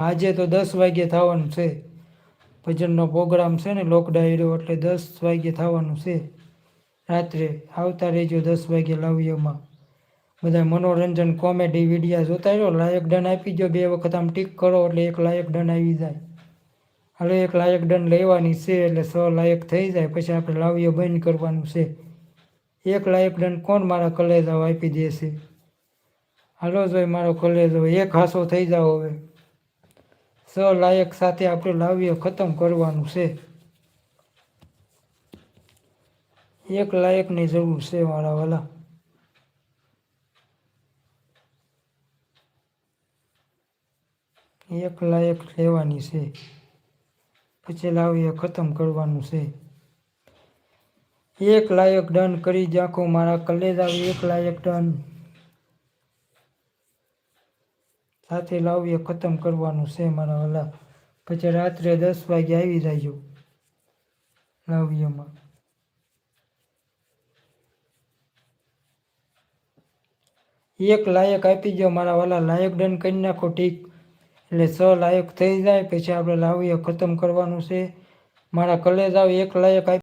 આજે તો 10 વાગે થવાનું છે. ભજનનો પ્રોગ્રામ છે ને લોક ડાયરો, એટલે 10 વાગે થવાનું છે રાત્રે. આવતા રહેજો 10 વાગે લાવ્યોમાં. બધા મનોરંજન કોમેડી વિડીયા જોતા રહ્યો. લાયક ડન આપી દો, 2 વખત આમ ટીક કરો એટલે 1 લાયક ડન આવી જાય. હાલો 1 લાયક ડન લેવાની છે એટલે 6 લાયક થઈ જાય, પછી આપણે લાવ્યો બંધ કરવાનું છે. 1 લાયક ડન કોણ મારા કલેજાઓ આપી દેશે? હાલો જોઈ મારો કલેજો, 1 હાસો થઈ જાવ હવે. 6 લાયક સાથે આપણે લાવ્યો ખતમ કરવાનું છે. 1 લાયકની જરૂર છે મારા વાલા. 1 લાયક લેવાની છે, પછી લાવ્યો ખતમ કરવાનું છે. 1 લાયક ડન કરી નાખો મારા કલેજા. 1 લાયક ડન સાથે લાવ્યો ખતમ કરવાનું છે મારા વાલા. પછી રાત્રે 10 વાગે આવી જાયજો લાવ્યોમાં. 1 લાયક આપી દો મારા વાલા. લાયક ડન કરી નાખો ઠીક, એટલે 6 લાયક થઈ જાય, પછી આપણે લાવ્યો ખતમ કરવાનું છે મારા કલેજાઓ. 1 લાયક